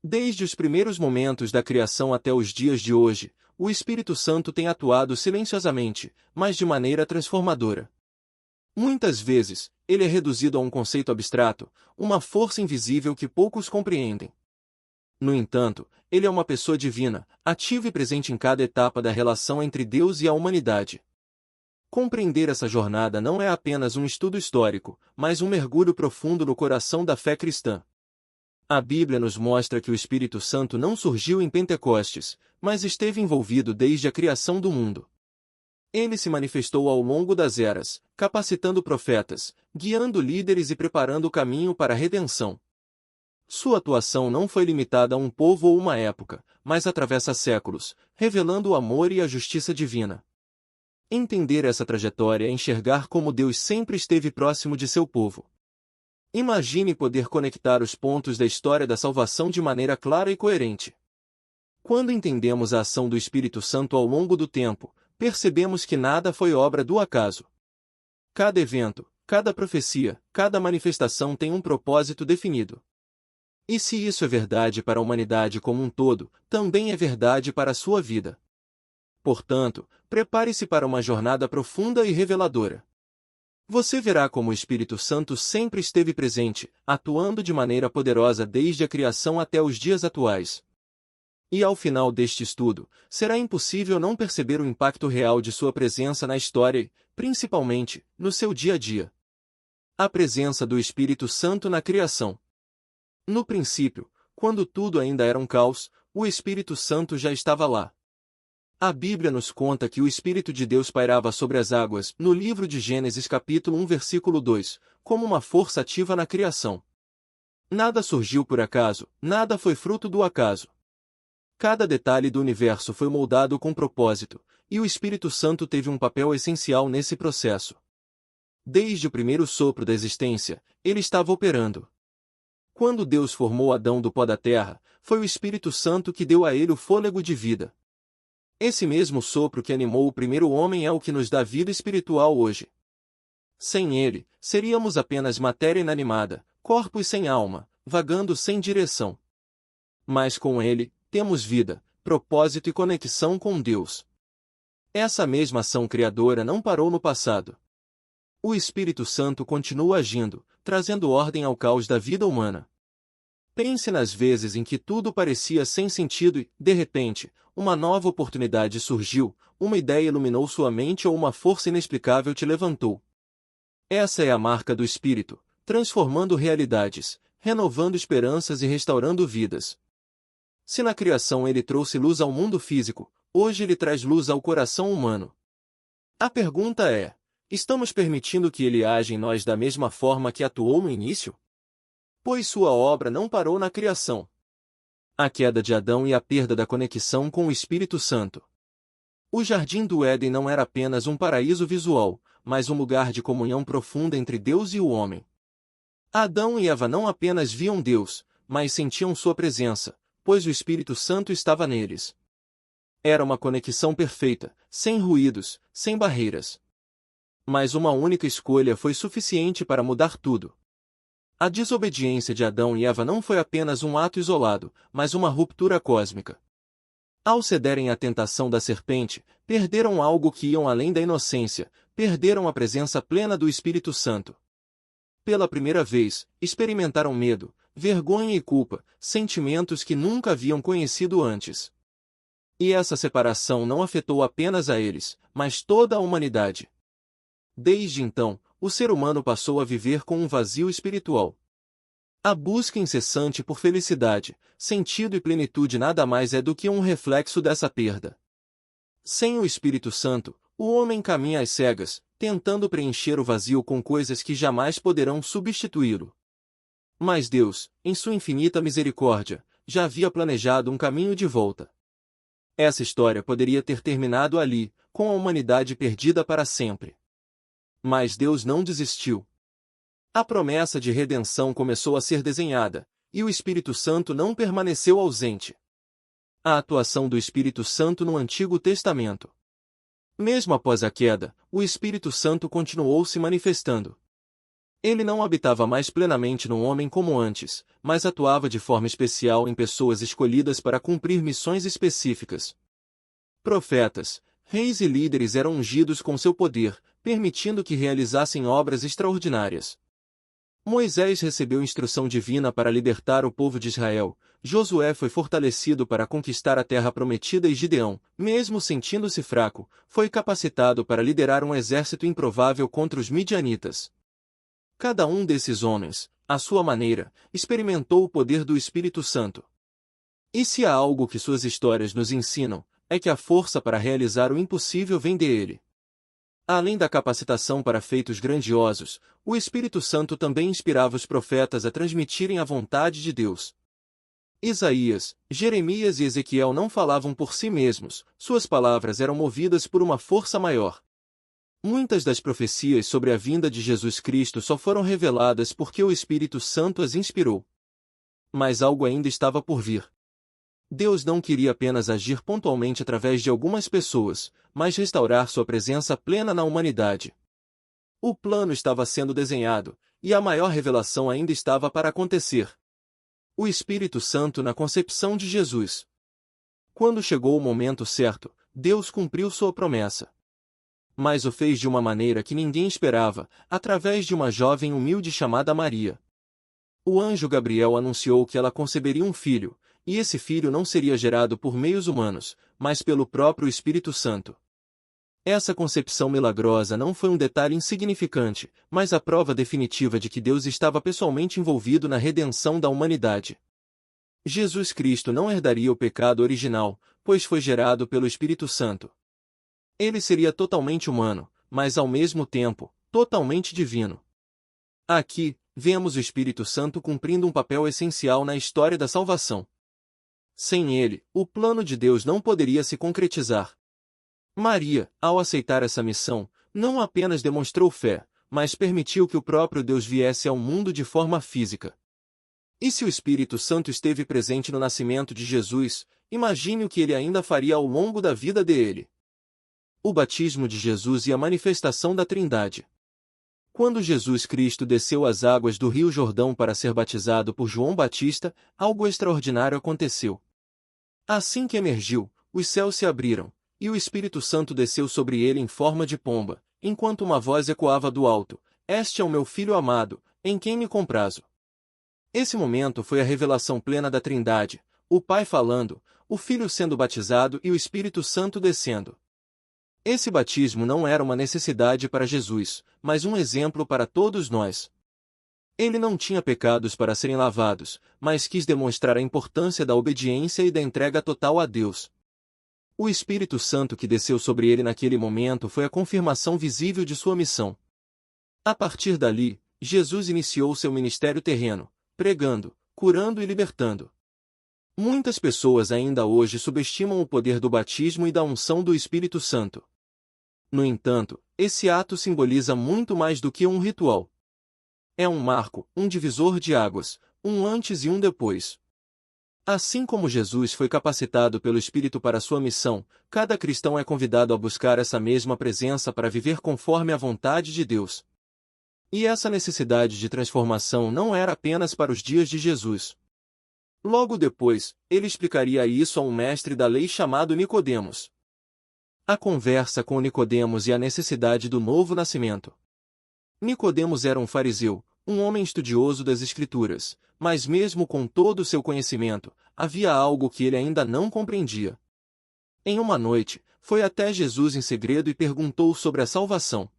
Desde os primeiros momentos da criação até os dias de hoje, o Espírito Santo tem atuado silenciosamente, mas de maneira transformadora. Muitas vezes, ele é reduzido a um conceito abstrato, uma força invisível que poucos compreendem. No entanto, ele é uma pessoa divina, ativa e presente em cada etapa da relação entre Deus e a humanidade. Compreender essa jornada não é apenas um estudo histórico, mas um mergulho profundo no coração da fé cristã. A Bíblia nos mostra que o Espírito Santo não surgiu em Pentecostes, mas esteve envolvido desde a criação do mundo. Ele se manifestou ao longo das eras, capacitando profetas, guiando líderes e preparando o caminho para a redenção. Sua atuação não foi limitada a um povo ou uma época, mas atravessa séculos, revelando o amor e a justiça divina. Entender essa trajetória é enxergar como Deus sempre esteve próximo de seu povo. Imagine poder conectar os pontos da história da salvação de maneira clara e coerente. Quando entendemos a ação do Espírito Santo ao longo do tempo, percebemos que nada foi obra do acaso. Cada evento, cada profecia, cada manifestação tem um propósito definido. E se isso é verdade para a humanidade como um todo, também é verdade para a sua vida. Portanto, prepare-se para uma jornada profunda e reveladora. Você verá como o Espírito Santo sempre esteve presente, atuando de maneira poderosa desde a criação até os dias atuais. E ao final deste estudo, será impossível não perceber o impacto real de sua presença na história e, principalmente, no seu dia a dia. A presença do Espírito Santo na criação. No princípio, quando tudo ainda era um caos, o Espírito Santo já estava lá. A Bíblia nos conta que o Espírito de Deus pairava sobre as águas, no livro de Gênesis capítulo 1 versículo 2, como uma força ativa na criação. Nada surgiu por acaso, nada foi fruto do acaso. Cada detalhe do universo foi moldado com propósito, e o Espírito Santo teve um papel essencial nesse processo. Desde o primeiro sopro da existência, ele estava operando. Quando Deus formou Adão do pó da terra, foi o Espírito Santo que deu a ele o fôlego de vida. Esse mesmo sopro que animou o primeiro homem é o que nos dá vida espiritual hoje. Sem ele, seríamos apenas matéria inanimada, corpos sem alma, vagando sem direção. Mas com ele, temos vida, propósito e conexão com Deus. Essa mesma ação criadora não parou no passado. O Espírito Santo continua agindo, trazendo ordem ao caos da vida humana. Pense nas vezes em que tudo parecia sem sentido e, de repente, uma nova oportunidade surgiu, uma ideia iluminou sua mente ou uma força inexplicável te levantou. Essa é a marca do Espírito, transformando realidades, renovando esperanças e restaurando vidas. Se na criação ele trouxe luz ao mundo físico, hoje ele traz luz ao coração humano. A pergunta é: estamos permitindo que ele age em nós da mesma forma que atuou no início? Pois sua obra não parou na criação. A queda de Adão e a perda da conexão com o Espírito Santo. O Jardim do Éden não era apenas um paraíso visual, mas um lugar de comunhão profunda entre Deus e o homem. Adão e Eva não apenas viam Deus, mas sentiam sua presença, pois o Espírito Santo estava neles. Era uma conexão perfeita, sem ruídos, sem barreiras. Mas uma única escolha foi suficiente para mudar tudo. A desobediência de Adão e Eva não foi apenas um ato isolado, mas uma ruptura cósmica. Ao cederem à tentação da serpente, perderam algo que ia além da inocência, perderam a presença plena do Espírito Santo. Pela primeira vez, experimentaram medo, vergonha e culpa, sentimentos que nunca haviam conhecido antes. E essa separação não afetou apenas a eles, mas toda a humanidade. Desde então, o ser humano passou a viver com um vazio espiritual. A busca incessante por felicidade, sentido e plenitude nada mais é do que um reflexo dessa perda. Sem o Espírito Santo, o homem caminha às cegas, tentando preencher o vazio com coisas que jamais poderão substituí-lo. Mas Deus, em sua infinita misericórdia, já havia planejado um caminho de volta. Essa história poderia ter terminado ali, com a humanidade perdida para sempre. Mas Deus não desistiu. A promessa de redenção começou a ser desenhada, e o Espírito Santo não permaneceu ausente. A atuação do Espírito Santo no Antigo Testamento. Mesmo após a queda, o Espírito Santo continuou se manifestando. Ele não habitava mais plenamente no homem como antes, mas atuava de forma especial em pessoas escolhidas para cumprir missões específicas. Profetas, reis e líderes eram ungidos com seu poder, permitindo que realizassem obras extraordinárias. Moisés recebeu instrução divina para libertar o povo de Israel, Josué foi fortalecido para conquistar a terra prometida e Gideão, mesmo sentindo-se fraco, foi capacitado para liderar um exército improvável contra os midianitas. Cada um desses homens, à sua maneira, experimentou o poder do Espírito Santo. E se há algo que suas histórias nos ensinam, é que a força para realizar o impossível vem dele. Além da capacitação para feitos grandiosos, o Espírito Santo também inspirava os profetas a transmitirem a vontade de Deus. Isaías, Jeremias e Ezequiel não falavam por si mesmos, suas palavras eram movidas por uma força maior. Muitas das profecias sobre a vinda de Jesus Cristo só foram reveladas porque o Espírito Santo as inspirou. Mas algo ainda estava por vir. Deus não queria apenas agir pontualmente através de algumas pessoas, mas restaurar sua presença plena na humanidade. O plano estava sendo desenhado, e a maior revelação ainda estava para acontecer. O Espírito Santo na concepção de Jesus. Quando chegou o momento certo, Deus cumpriu sua promessa. Mas o fez de uma maneira que ninguém esperava, através de uma jovem humilde chamada Maria. O anjo Gabriel anunciou que ela conceberia um filho, e esse filho não seria gerado por meios humanos, mas pelo próprio Espírito Santo. Essa concepção milagrosa não foi um detalhe insignificante, mas a prova definitiva de que Deus estava pessoalmente envolvido na redenção da humanidade. Jesus Cristo não herdaria o pecado original, pois foi gerado pelo Espírito Santo. Ele seria totalmente humano, mas ao mesmo tempo, totalmente divino. Aqui, vemos o Espírito Santo cumprindo um papel essencial na história da salvação. Sem ele, o plano de Deus não poderia se concretizar. Maria, ao aceitar essa missão, não apenas demonstrou fé, mas permitiu que o próprio Deus viesse ao mundo de forma física. E se o Espírito Santo esteve presente no nascimento de Jesus, imagine o que ele ainda faria ao longo da vida dele. O batismo de Jesus e a manifestação da Trindade. Quando Jesus Cristo desceu às águas do Rio Jordão para ser batizado por João Batista, algo extraordinário aconteceu. Assim que emergiu, os céus se abriram, e o Espírito Santo desceu sobre ele em forma de pomba, enquanto uma voz ecoava do alto: "Este é o meu Filho amado, em quem me comprazo." Esse momento foi a revelação plena da Trindade, o Pai falando, o Filho sendo batizado e o Espírito Santo descendo. Esse batismo não era uma necessidade para Jesus, mas um exemplo para todos nós. Ele não tinha pecados para serem lavados, mas quis demonstrar a importância da obediência e da entrega total a Deus. O Espírito Santo que desceu sobre ele naquele momento foi a confirmação visível de sua missão. A partir dali, Jesus iniciou seu ministério terreno, pregando, curando e libertando. Muitas pessoas ainda hoje subestimam o poder do batismo e da unção do Espírito Santo. No entanto, esse ato simboliza muito mais do que um ritual. É um marco, um divisor de águas, um antes e um depois. Assim como Jesus foi capacitado pelo Espírito para sua missão, cada cristão é convidado a buscar essa mesma presença para viver conforme a vontade de Deus. E essa necessidade de transformação não era apenas para os dias de Jesus. Logo depois, ele explicaria isso a um mestre da lei chamado Nicodemos. A conversa com Nicodemos e a necessidade do novo nascimento. Nicodemos era um fariseu, um homem estudioso das Escrituras, mas mesmo com todo o seu conhecimento, havia algo que ele ainda não compreendia. Em uma noite, foi até Jesus em segredo e perguntou sobre a salvação.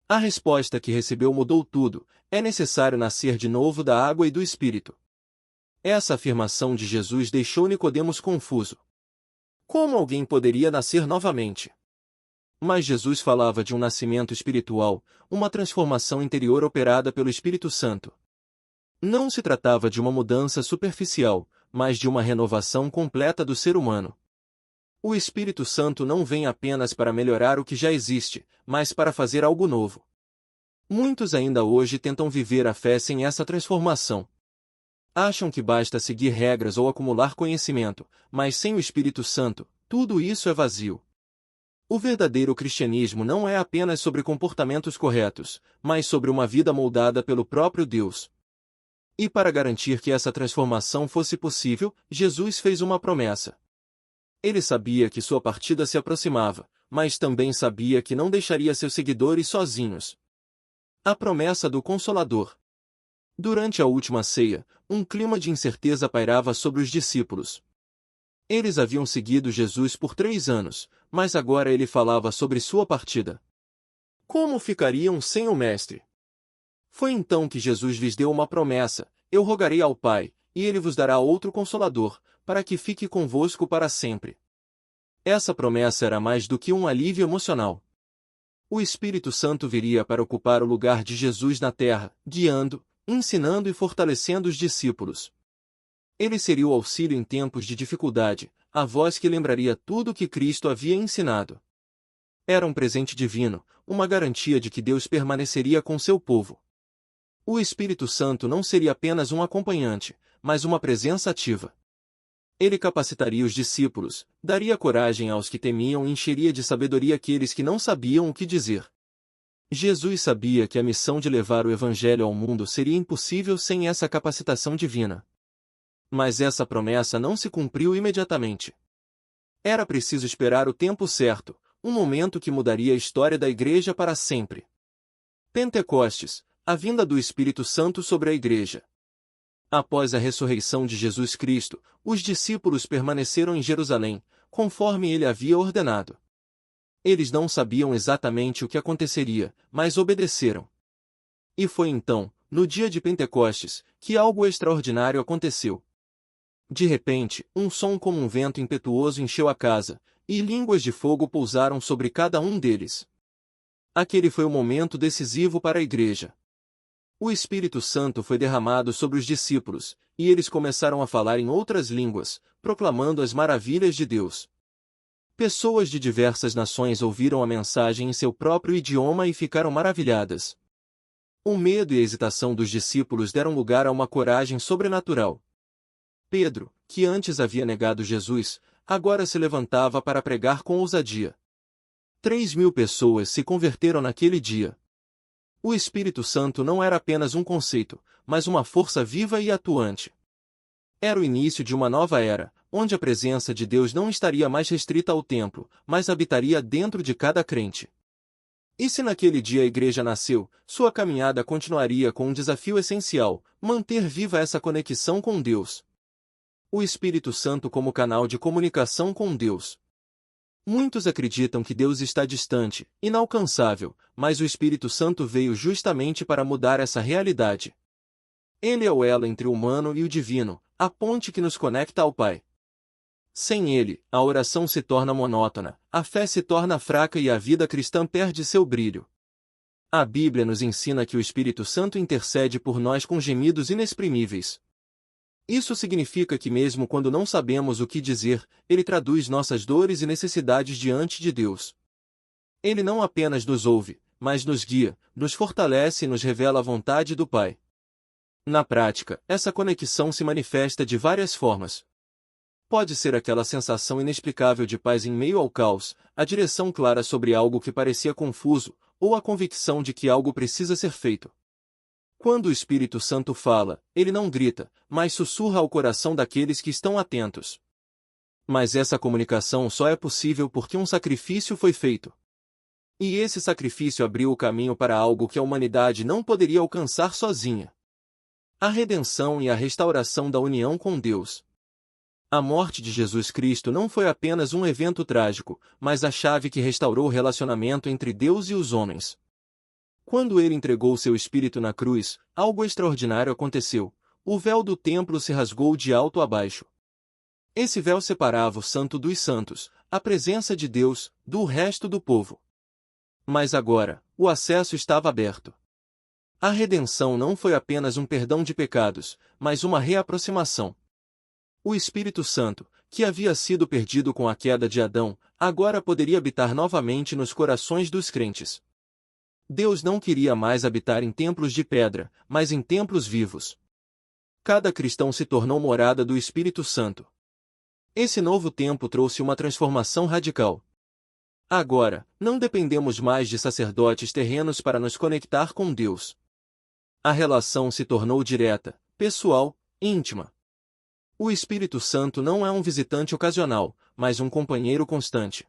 A resposta que recebeu mudou tudo: é necessário nascer de novo da água e do Espírito. Essa afirmação de Jesus deixou Nicodemos confuso. Como alguém poderia nascer novamente? Mas Jesus falava de um nascimento espiritual, uma transformação interior operada pelo Espírito Santo. Não se tratava de uma mudança superficial, mas de uma renovação completa do ser humano. O Espírito Santo não vem apenas para melhorar o que já existe, mas para fazer algo novo. Muitos ainda hoje tentam viver a fé sem essa transformação. Acham que basta seguir regras ou acumular conhecimento, mas sem o Espírito Santo, tudo isso é vazio. O verdadeiro cristianismo não é apenas sobre comportamentos corretos, mas sobre uma vida moldada pelo próprio Deus. E para garantir que essa transformação fosse possível, Jesus fez uma promessa. Ele sabia que sua partida se aproximava, mas também sabia que não deixaria seus seguidores sozinhos. A promessa do Consolador. Durante a última ceia, um clima de incerteza pairava sobre os discípulos. Eles haviam seguido Jesus por 3 anos, mas agora ele falava sobre sua partida. Como ficariam sem o Mestre? Foi então que Jesus lhes deu uma promessa: eu rogarei ao Pai, e ele vos dará outro Consolador, para que fique convosco para sempre. Essa promessa era mais do que um alívio emocional. O Espírito Santo viria para ocupar o lugar de Jesus na terra, guiando, ensinando e fortalecendo os discípulos. Ele seria o auxílio em tempos de dificuldade, a voz que lembraria tudo o que Cristo havia ensinado. Era um presente divino, uma garantia de que Deus permaneceria com seu povo. O Espírito Santo não seria apenas um acompanhante, mas uma presença ativa. Ele capacitaria os discípulos, daria coragem aos que temiam e encheria de sabedoria aqueles que não sabiam o que dizer. Jesus sabia que a missão de levar o Evangelho ao mundo seria impossível sem essa capacitação divina. Mas essa promessa não se cumpriu imediatamente. Era preciso esperar o tempo certo, um momento que mudaria a história da Igreja para sempre. Pentecostes, a vinda do Espírito Santo sobre a Igreja. Após a ressurreição de Jesus Cristo, os discípulos permaneceram em Jerusalém, conforme ele havia ordenado. Eles não sabiam exatamente o que aconteceria, mas obedeceram. E foi então, no dia de Pentecostes, que algo extraordinário aconteceu. De repente, um som como um vento impetuoso encheu a casa, e línguas de fogo pousaram sobre cada um deles. Aquele foi o momento decisivo para a Igreja. O Espírito Santo foi derramado sobre os discípulos, e eles começaram a falar em outras línguas, proclamando as maravilhas de Deus. Pessoas de diversas nações ouviram a mensagem em seu próprio idioma e ficaram maravilhadas. O medo e a hesitação dos discípulos deram lugar a uma coragem sobrenatural. Pedro, que antes havia negado Jesus, agora se levantava para pregar com ousadia. 3.000 pessoas se converteram naquele dia. O Espírito Santo não era apenas um conceito, mas uma força viva e atuante. Era o início de uma nova era, onde a presença de Deus não estaria mais restrita ao templo, mas habitaria dentro de cada crente. E se naquele dia a Igreja nasceu, sua caminhada continuaria com um desafio essencial: manter viva essa conexão com Deus. O Espírito Santo como canal de comunicação com Deus. Muitos acreditam que Deus está distante, inalcançável, mas o Espírito Santo veio justamente para mudar essa realidade. Ele é o elo entre o humano e o divino, a ponte que nos conecta ao Pai. Sem ele, a oração se torna monótona, a fé se torna fraca e a vida cristã perde seu brilho. A Bíblia nos ensina que o Espírito Santo intercede por nós com gemidos inexprimíveis. Isso significa que mesmo quando não sabemos o que dizer, ele traduz nossas dores e necessidades diante de Deus. Ele não apenas nos ouve, mas nos guia, nos fortalece e nos revela a vontade do Pai. Na prática, essa conexão se manifesta de várias formas. Pode ser aquela sensação inexplicável de paz em meio ao caos, a direção clara sobre algo que parecia confuso, ou a convicção de que algo precisa ser feito. Quando o Espírito Santo fala, ele não grita, mas sussurra ao coração daqueles que estão atentos. Mas essa comunicação só é possível porque um sacrifício foi feito. E esse sacrifício abriu o caminho para algo que a humanidade não poderia alcançar sozinha: a redenção e a restauração da união com Deus. A morte de Jesus Cristo não foi apenas um evento trágico, mas a chave que restaurou o relacionamento entre Deus e os homens. Quando ele entregou seu espírito na cruz, algo extraordinário aconteceu: o véu do templo se rasgou de alto a baixo. Esse véu separava o Santo dos Santos, a presença de Deus, do resto do povo. Mas agora, o acesso estava aberto. A redenção não foi apenas um perdão de pecados, mas uma reaproximação. O Espírito Santo, que havia sido perdido com a queda de Adão, agora poderia habitar novamente nos corações dos crentes. Deus não queria mais habitar em templos de pedra, mas em templos vivos. Cada cristão se tornou morada do Espírito Santo. Esse novo tempo trouxe uma transformação radical. Agora, não dependemos mais de sacerdotes terrenos para nos conectar com Deus. A relação se tornou direta, pessoal, íntima. O Espírito Santo não é um visitante ocasional, mas um companheiro constante.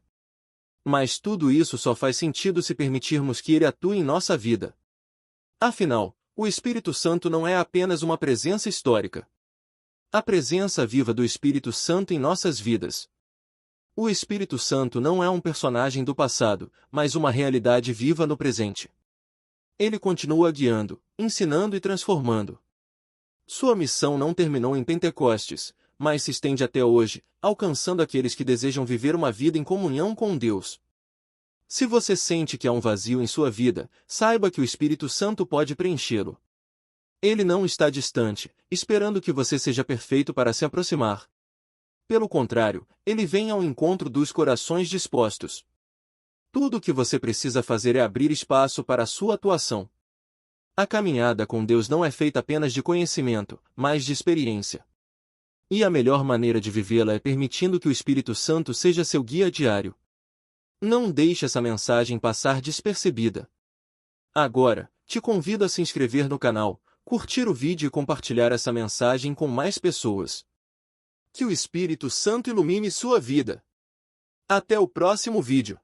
Mas tudo isso só faz sentido se permitirmos que ele atue em nossa vida. Afinal, o Espírito Santo não é apenas uma presença histórica. A presença viva do Espírito Santo em nossas vidas. O Espírito Santo não é um personagem do passado, mas uma realidade viva no presente. Ele continua guiando, ensinando e transformando. Sua missão não terminou em Pentecostes, mas se estende até hoje, alcançando aqueles que desejam viver uma vida em comunhão com Deus. Se você sente que há um vazio em sua vida, saiba que o Espírito Santo pode preenchê-lo. Ele não está distante, esperando que você seja perfeito para se aproximar. Pelo contrário, ele vem ao encontro dos corações dispostos. Tudo o que você precisa fazer é abrir espaço para a sua atuação. A caminhada com Deus não é feita apenas de conhecimento, mas de experiência. E a melhor maneira de vivê-la é permitindo que o Espírito Santo seja seu guia diário. Não deixe essa mensagem passar despercebida. Agora, te convido a se inscrever no canal, curtir o vídeo e compartilhar essa mensagem com mais pessoas. Que o Espírito Santo ilumine sua vida. Até o próximo vídeo.